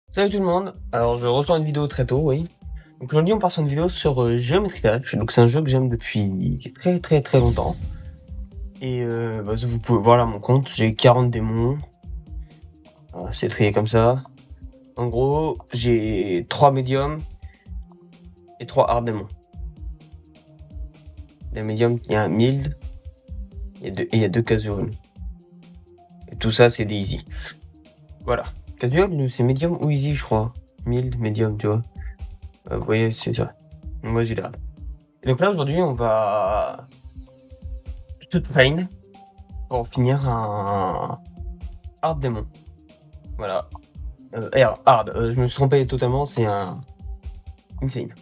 Salut tout le monde, alors je reçois une vidéo très tôt, oui. Donc aujourd'hui on part sur une vidéo sur Geometry Dash, donc c'est un jeu que j'aime depuis très longtemps. Et vous pouvez voir là mon compte, j'ai 40 démons, c'est trié comme ça. En gros, j'ai 3 médiums et 3 hard démons. Les médiums, il y a un mild, il y a deux casual. Et tout ça c'est des easy. Voilà. Casual, c'est medium ou easy je crois. Mild, medium, tu vois. Vous voyez, c'est ça. Moi j'ai hard. Et donc là aujourd'hui on va tout train pour finir un hard démon. Voilà. Hard, je me suis trompé totalement, c'est un insane.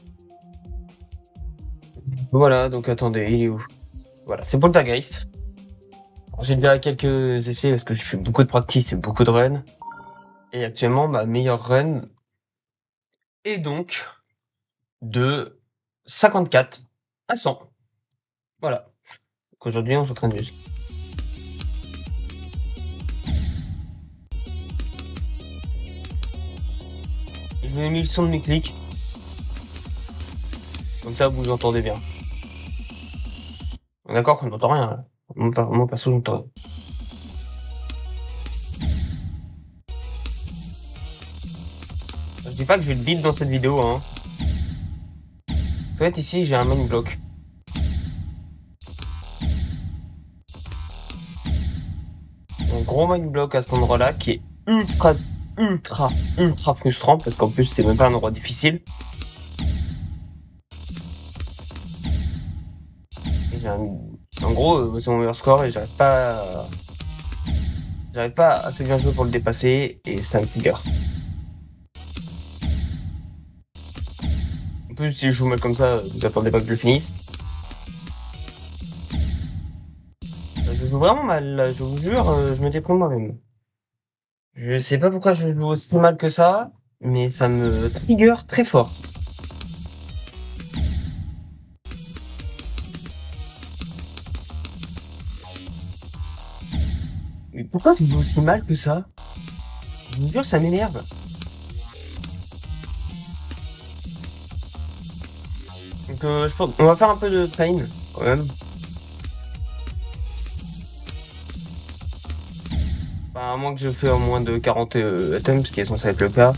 Voilà, donc attendez, il est où? Voilà, c'est Poltergeist. Alors, j'ai déjà quelques essais parce que je fais beaucoup de practice et beaucoup de runs. Et actuellement, ma meilleure run est donc de 54 à 100. Voilà. Donc aujourd'hui, on s'entraîne juste. Je vous ai mis le son de mes clics. Comme ça, vous entendez bien. D'accord qu'on n'entend rien, là. Moi, perso, j'entends rien. Je dis pas que je vais le beat dans cette vidéo, hein. En fait, ici, j'ai un main block. Un gros mind block à cet endroit-là qui est ultra frustrant parce qu'en plus, c'est même pas un endroit difficile. Et en gros, c'est mon meilleur score et j'arrive pas à assez bien jouer pour le dépasser et ça me trigger. En plus, si je joue mal comme ça, vous attendez pas que je le finisse. Je joue vraiment mal, là, je vous jure, je me déprime moi-même. Je sais pas pourquoi je joue aussi mal que ça, mais ça me trigger très fort. Mais pourquoi je joue aussi mal que ça? Je vous jure, ça m'énerve. Donc je pense, on va faire un peu de train, quand même. Enfin, à moins que je fais en moins de 40 items, ce qui est censé être le cas.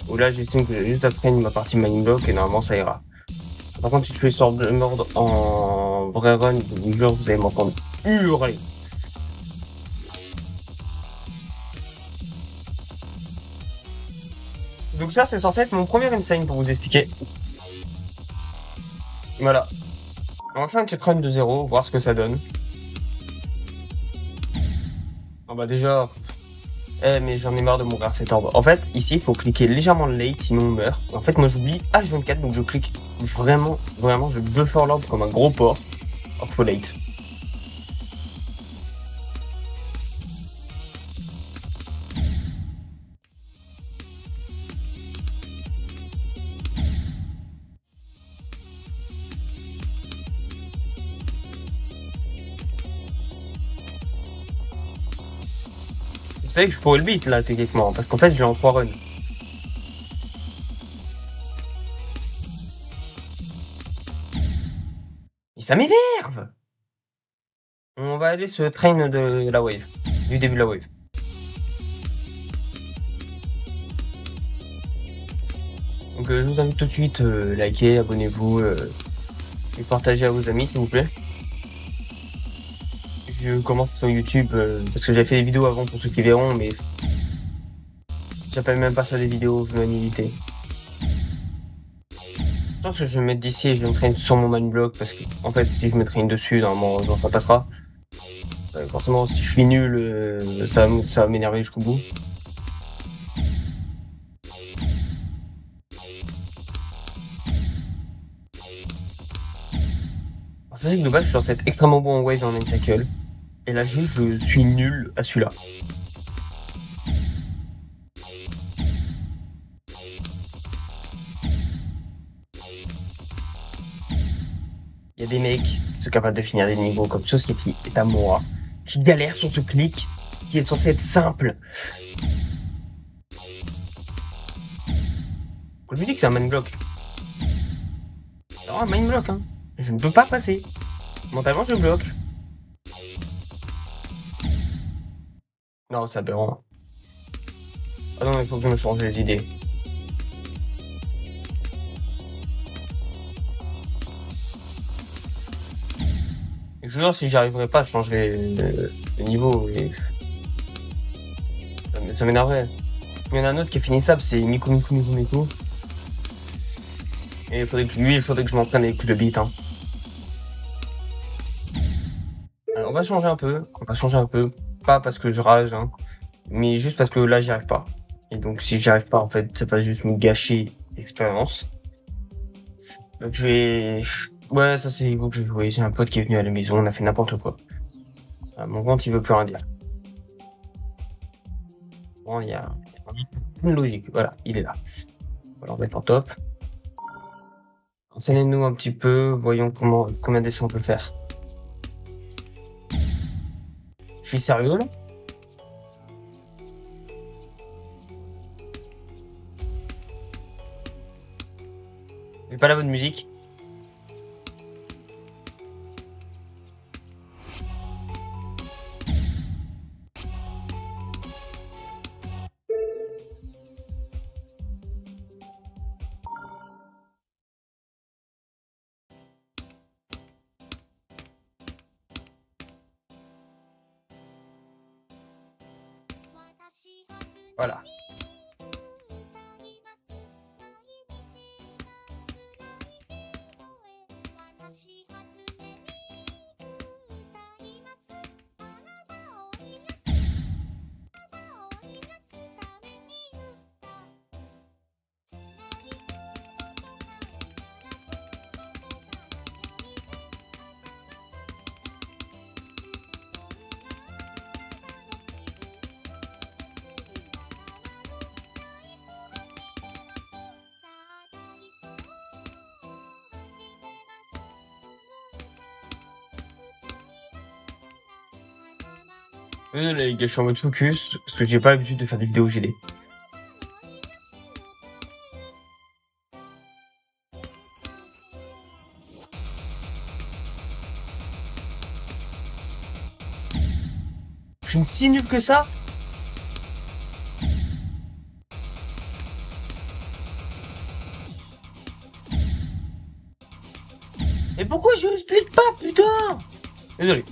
Où là, j'estime que j'ai juste à train ma partie mining block et normalement ça ira. Par contre, si je fais sort de mord en vrai run, je vous jure, vous allez m'entendre hurler. Donc ça, c'est censé être mon premier insane pour vous expliquer. Voilà. On va faire un petit run de 0, voir ce que ça donne. Ah bah déjà... mais j'en ai marre de mourir cet ordre. En fait, ici, il faut cliquer légèrement late, sinon on meurt. En fait, moi j'oublie H24, donc je clique vraiment, je buffer l'ordre comme un gros porc. Alors faut late. Vous savez que je pourrais le beat là, techniquement, parce qu'en fait, je l'ai en 3 runs. Et ça m'énerve! On va aller se train de la wave, du début de la wave. Donc je vous invite tout de suite, likez, abonnez-vous, et partagez à vos amis s'il vous plaît. Je commence sur YouTube, parce que j'avais fait des vidéos avant pour ceux qui verront, mais j'appelle même pas ça des vidéos, je vais m'inviter. Je pense que je vais me mettre d'ici et je vais me train sur mon man block, parce que en fait si je me train dessus, normalement genre, ça passera. Forcément si je suis nul, ça va m'énerver jusqu'au bout. C'est vrai que de base je suis censé être extrêmement bon en wave et en cycle. Et là je suis nul à celui-là. Il y a des mecs qui sont capables de finir des niveaux comme Society et moi, qui galèrent sur ce clic qui est censé être simple. Je me dis que c'est un main block. Non, un main block, hein. Je ne peux pas passer. Mentalement, je bloque. Non, c'est aberrant. Ah non, il faut que je me change les idées. Je jure, si j'arriverais pas, je changerais le niveau. Et... Ça m'énerverait. Il y en a un autre qui est finissable, c'est Miku. Et il faudrait que je m'entraîne et que je le beat, hein. Alors, on va changer un peu. Pas parce que je rage, hein. Mais juste parce que là, j'y arrive pas. Et donc, si j'y arrive pas, en fait, ça va juste me gâcher l'expérience. Donc, je vais... Ouais, ça, c'est vous que je jouais. J'ai un pote qui est venu à la maison, on a fait n'importe quoi. Ah, mon compte, il veut plus rien dire. Bon, il y a une logique. Voilà, il est là. On va le remettre en top. Enseignez-nous un petit peu, voyons combien d'essais on peut faire. Je suis sérieux, là? J'ai pas la bonne musique. Voilà. Désolé les gars, je suis en mode focus, parce que j'ai pas l'habitude de faire des vidéos GD. Je suis si nul que ça? Et pourquoi je explique pas, putain? Désolé.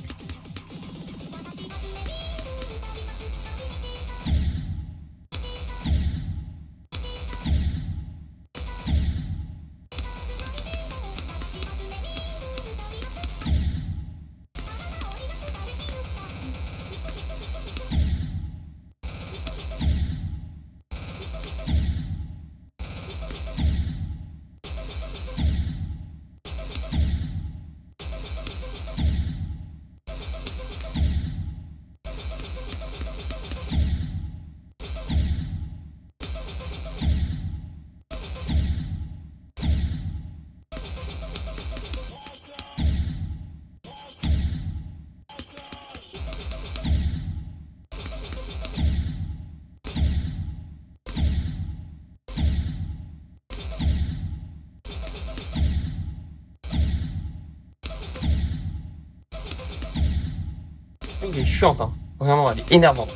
Elle est chiante, hein. Vraiment, elle est énervante.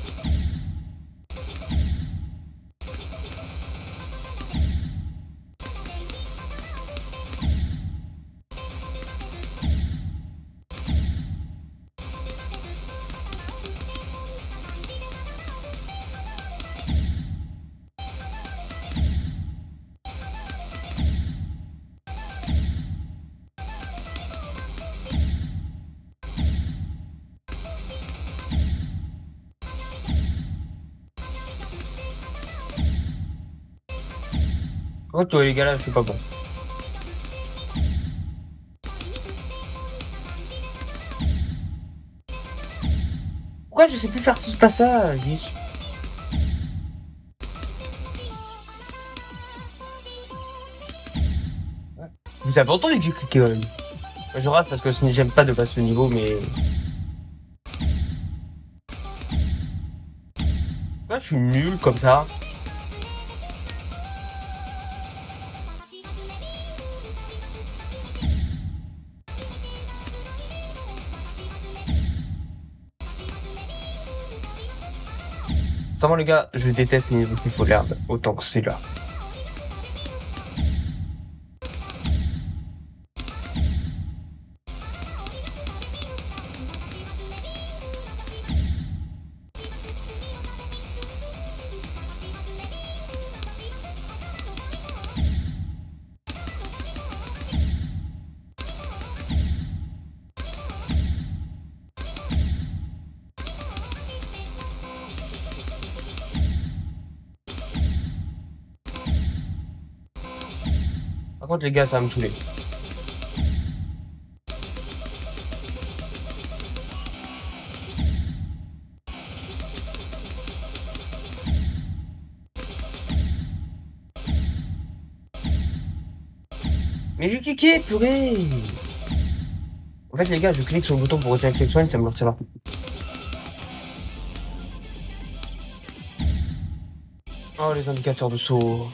Oh, toi, les gars, là, je suis pas bon. Pourquoi je sais plus faire ce passage? Vous avez entendu que j'ai cliqué quand même. Moi, je rate parce que j'aime pas de passer ce niveau, mais... Pourquoi je suis nul comme ça? Sincèrement, les gars, je déteste les niveaux qui font l'herbe, autant que c'est là. Par contre, les gars, ça va me saouler. Mais j'ai cliqué, purée! En fait, les gars, je clique sur le bouton pour retirer le checkpoint, ça me le retire là. Oh, les indicateurs de saut.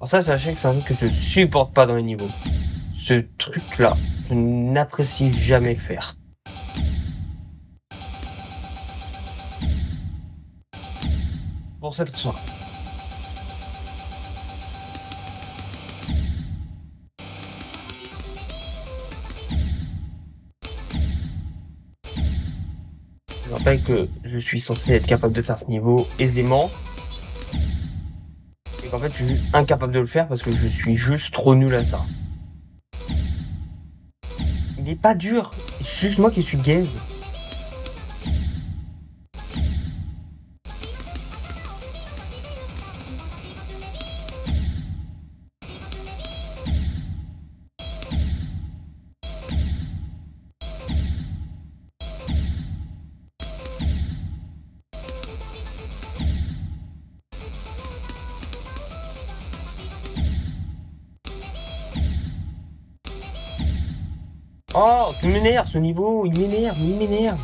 Alors ça, sachez que c'est un truc que je supporte pas dans les niveaux. Ce truc-là, je n'apprécie jamais le faire. Pour cette raison. Je rappelle que je suis censé être capable de faire ce niveau aisément. Et qu'en fait, je suis incapable de le faire parce que je suis juste trop nul à ça. Il est pas dur. C'est juste moi qui suis gaze. Oh, tu m'énerves ce niveau. Il m'énerve, il m'énerve.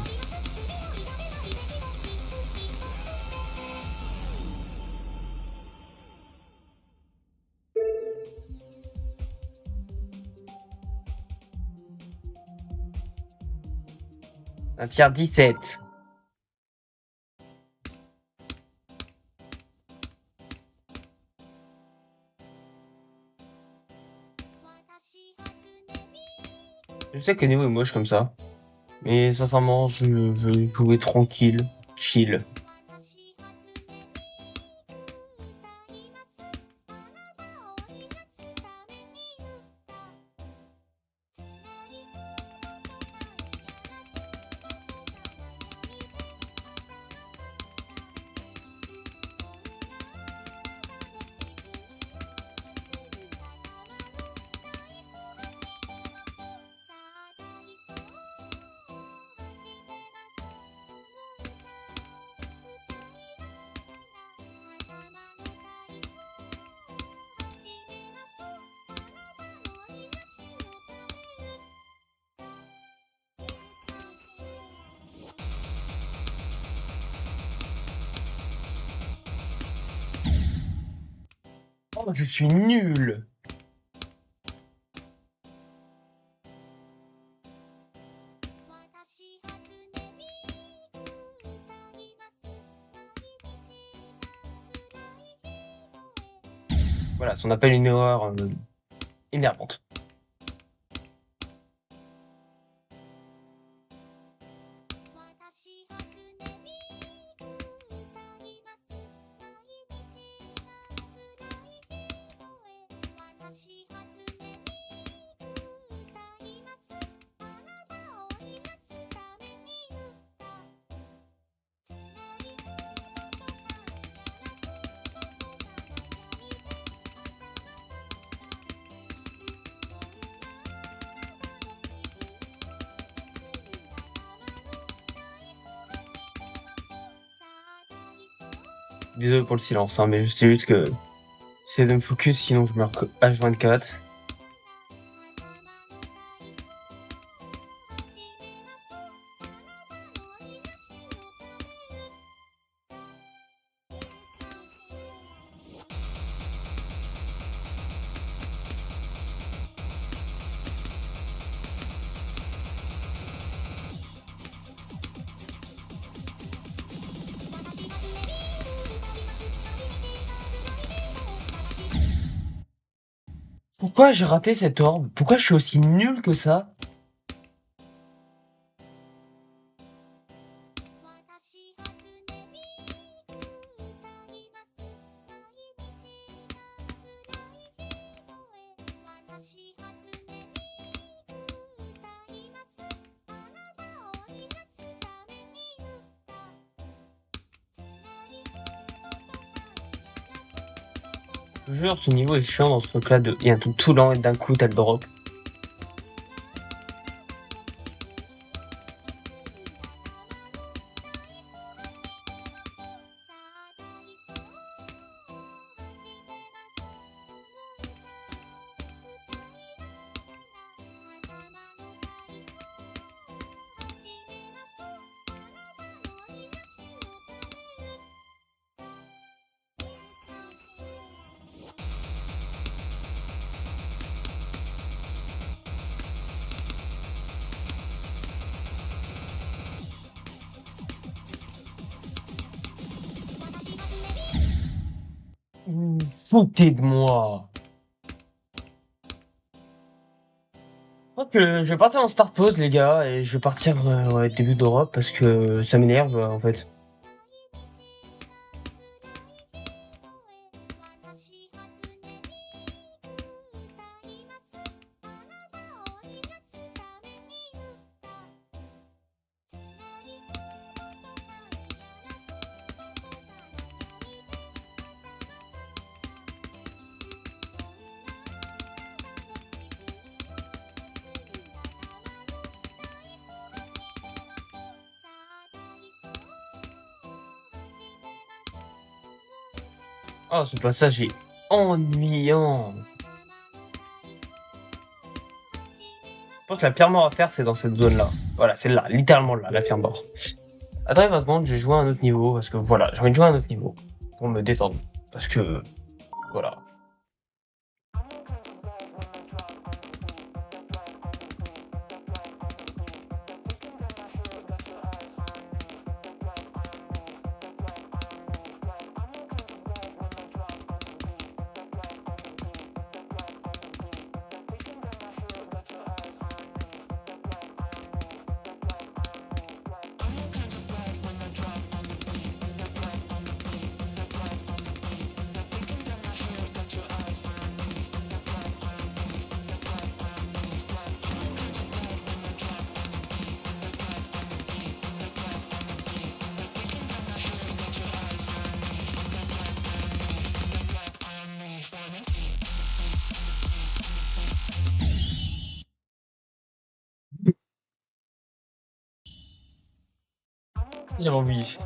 Un tiers 17. Je sais que le niveau est moche comme ça. Mais sincèrement, je veux jouer tranquille, chill. Oh, je suis nul. Voilà, ce qu'on appelle une erreur énervante. Désolé pour le silence, hein, mais c'est juste que j'essaie de me focus, sinon je meurs H24. Pourquoi j'ai raté cette orbe? Pourquoi je suis aussi nul que ça? Je vous jure, ce niveau est chiant dans ce truc-là de. Il y a un truc tout lent et d'un coup t'as le drop. Vous vous foutez de moi. Je crois que je vais partir en start pause, les gars, et je vais partir ouais, début d'Europe parce que ça m'énerve en fait. Oh, ce passage est ennuyant. Je pense que la pire mort à faire, c'est dans cette zone-là. Voilà, c'est là, littéralement là, la pire mort. Attendez 20 secondes, je vais jouer à un autre niveau parce que voilà, j'ai envie de jouer à un autre niveau pour me détendre. Parce que voilà. J'ai envie.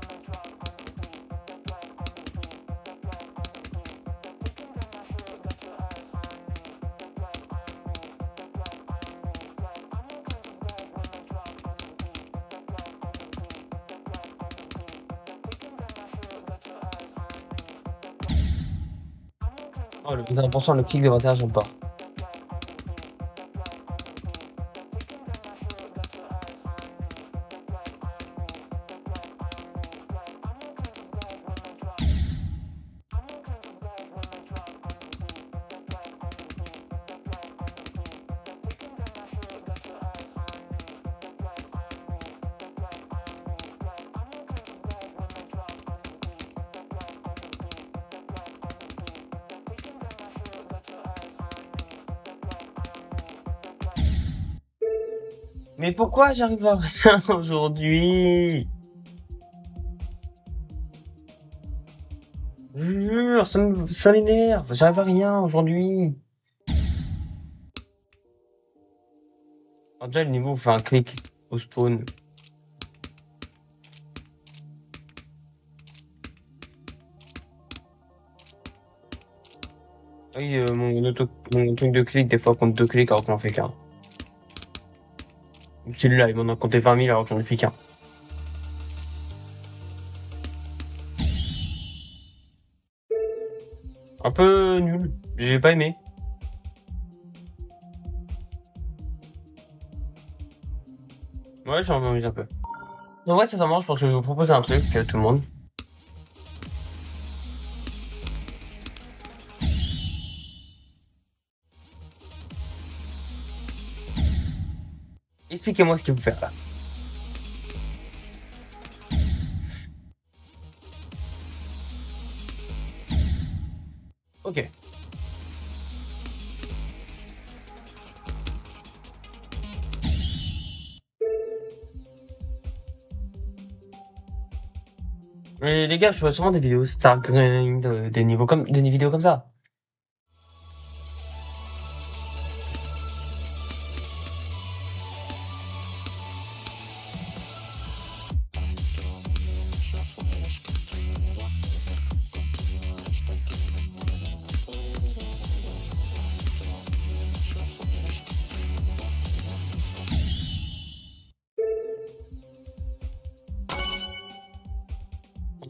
Oh, le plus important, le clic de 21, j'aime pas. Mais pourquoi j'arrive à rien aujourd'hui? Je vous jure, ça m'énerve. J'arrive à rien aujourd'hui. Alors déjà, le niveau fait un clic au spawn. Oui, mon truc de clic, des fois, compte 2 clics alors que j'en fais qu'un. Celui-là, il m'en a compté 20 000 alors que j'en ai fait qu'un. Un peu nul. J'ai pas aimé. Ouais, j'en m'amuse un peu. En vrai, sincèrement, je pense que je vais vous proposer un truc à tout le monde. Expliquez-moi ce qu'il faut faire là. Ok. Mais les gars, je vois souvent des vidéos Stargrind, des vidéos comme ça.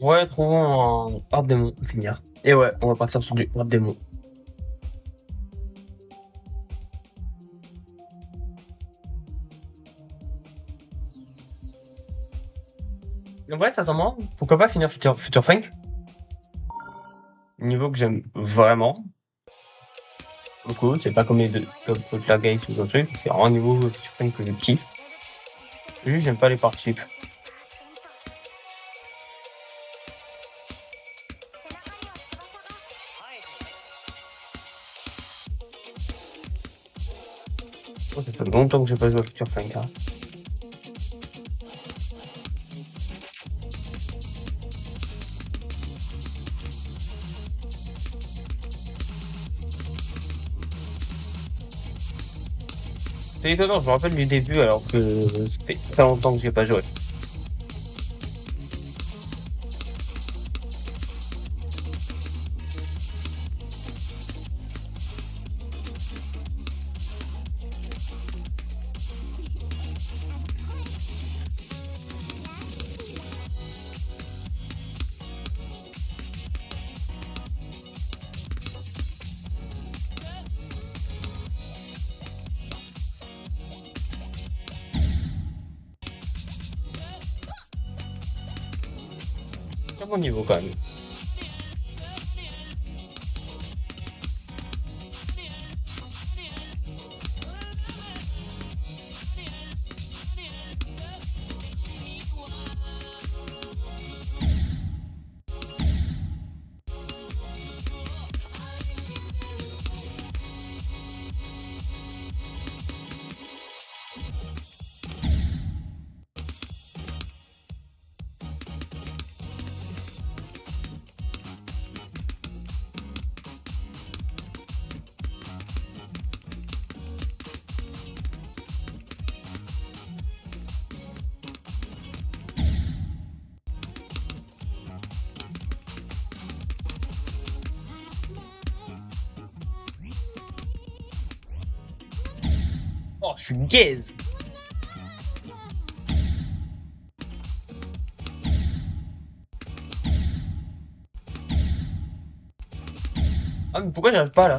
Ouais, trouvons un hard démon, finir. Et ouais, on va partir sur du hard démon. En vrai, sincèrement, pourquoi pas finir Future Frank? Niveau que j'aime vraiment. Beaucoup, c'est pas comme les deux, comme Poltergeist ou d'autres trucs, c'est vraiment un niveau Future Frank que je kiffe. Juste, j'aime pas les parties. Oh, ça fait longtemps que j'ai pas joué à Future Frank, hein. C'est étonnant, je me rappelle du début alors que ça fait très longtemps que j'ai pas joué. C'est un bon niveau quand même. Oh, je suis gaze! Ah, mais pourquoi j'arrive pas là?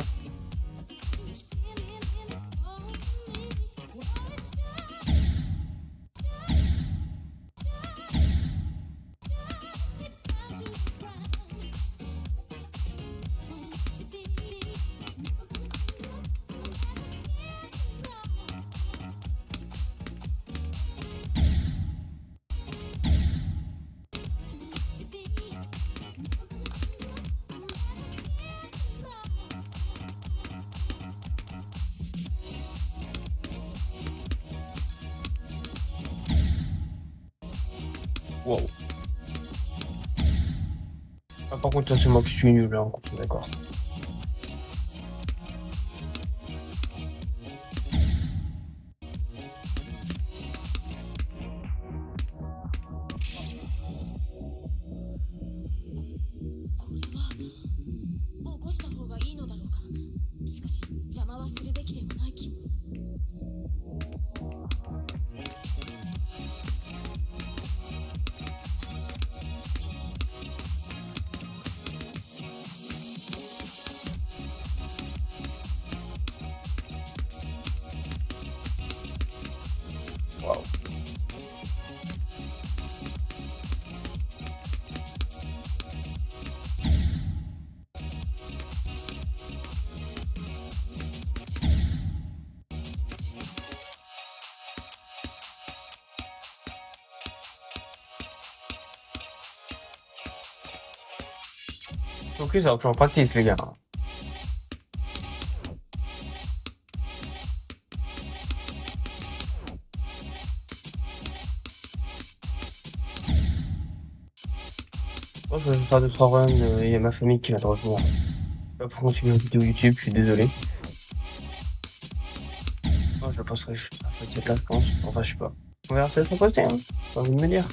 Wow. Ah, par contre, là, c'est moi qui suis nul là, on est d'accord. Ok, ça va que j'en practice, les gars. Je pense que je vais faire 2-3 runs, il y a ma famille qui va te rejoindre. Je sais pas pour continuer une vidéo YouTube, je suis désolé. Moi, je la posterai juste après cette là, je pense. Enfin, je sais pas. On verra si elle sera postée, hein. Pas envie de me dire.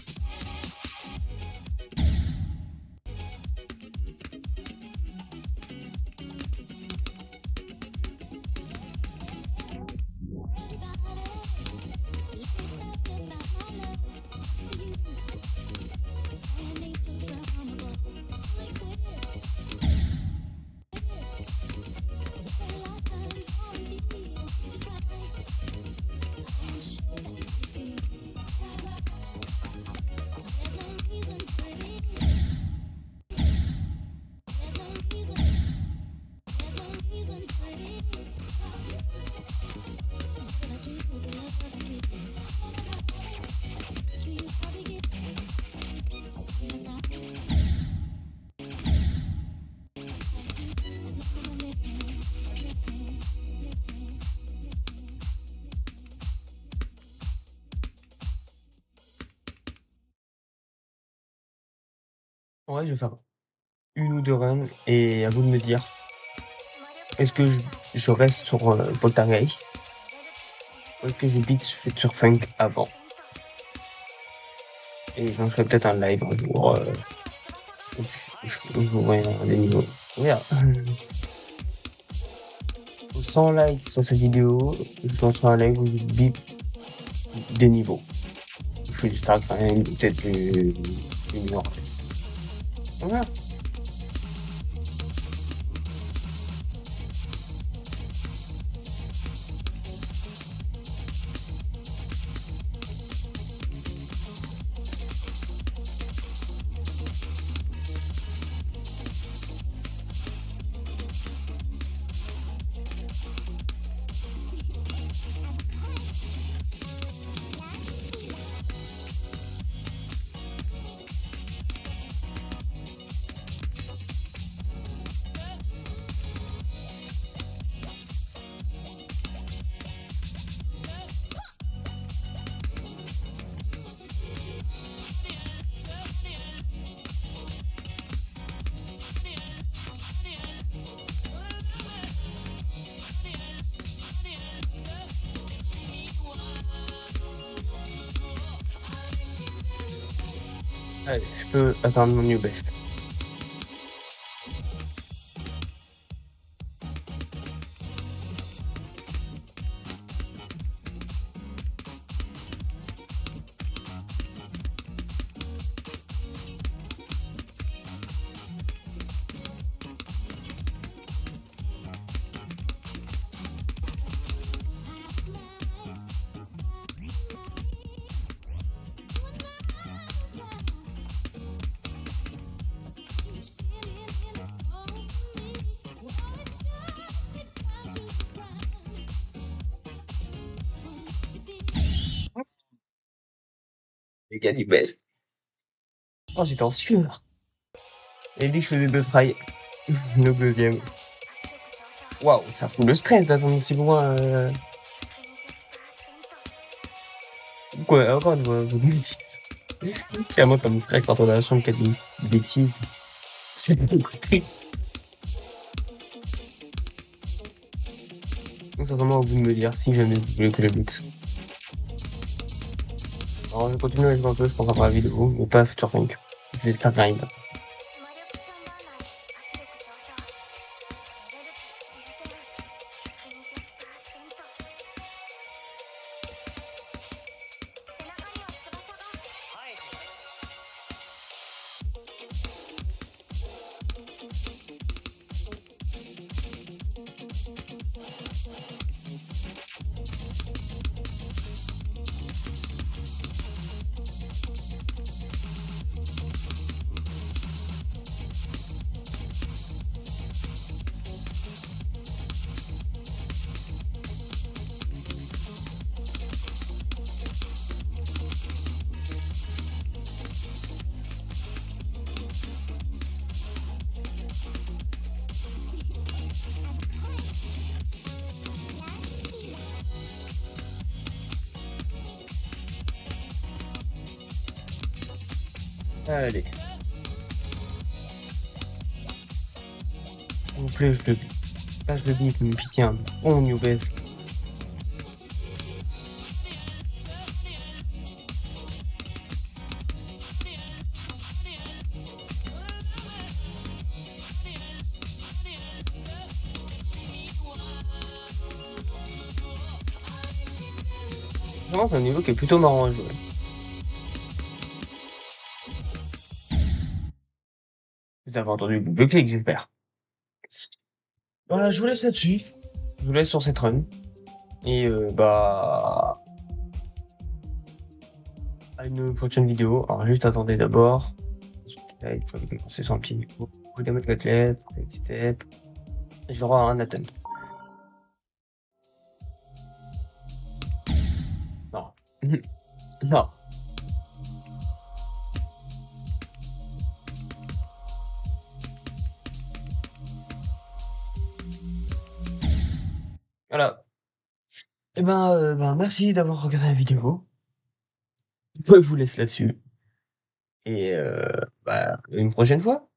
En vrai, je vais faire une ou deux runs et à vous de me dire, est-ce que je reste sur Poltergeist ou est-ce que je beat sur Funk avant? Et j'en ferai peut-être un live un jour. Je vous voyais à des niveaux. Regarde. 100 likes sur cette vidéo, je lancerai un live où je beat des niveaux. Je fais du StarCraft, peut-être du Nord-Est. Voilà. Allez, je peux attendre mon new best. Les gars du best. Oh, j'étais en sueur. Elle dit que je faisais deux try. Le deuxième. Waouh, ça fout le stress d'attendre aussi loin. Quoi, encore une fois, vous me dites. C'est à moi comme mon frère quand on est dans la chambre qui a dit une bêtise. J'ai pas écouté. Donc, c'est vraiment à vous de me dire si jamais vous voulez que je bute. Alors, je continue à jouer un peu, je pense, après la vidéo, mais pas Future Funk. Je vais start grind. Allez. S'il vous plaît, je le bip. Là, je le bip, mais pitié, hein. On New Best. Non, c'est un niveau qui est plutôt marrant à jouer. Vous avez entendu le double clic, j'espère. Voilà, je vous laisse là-dessus. Je vous laisse sur cette run. Et bah, à une prochaine vidéo. Alors, juste attendez d'abord. Là, il faut commencer sur un petit niveau. Godamon Côtelette, step. Je vais avoir un atome. Non. Non. Voilà. Et ben, merci d'avoir regardé la vidéo. Je vous laisse là-dessus. Et bah, une prochaine fois.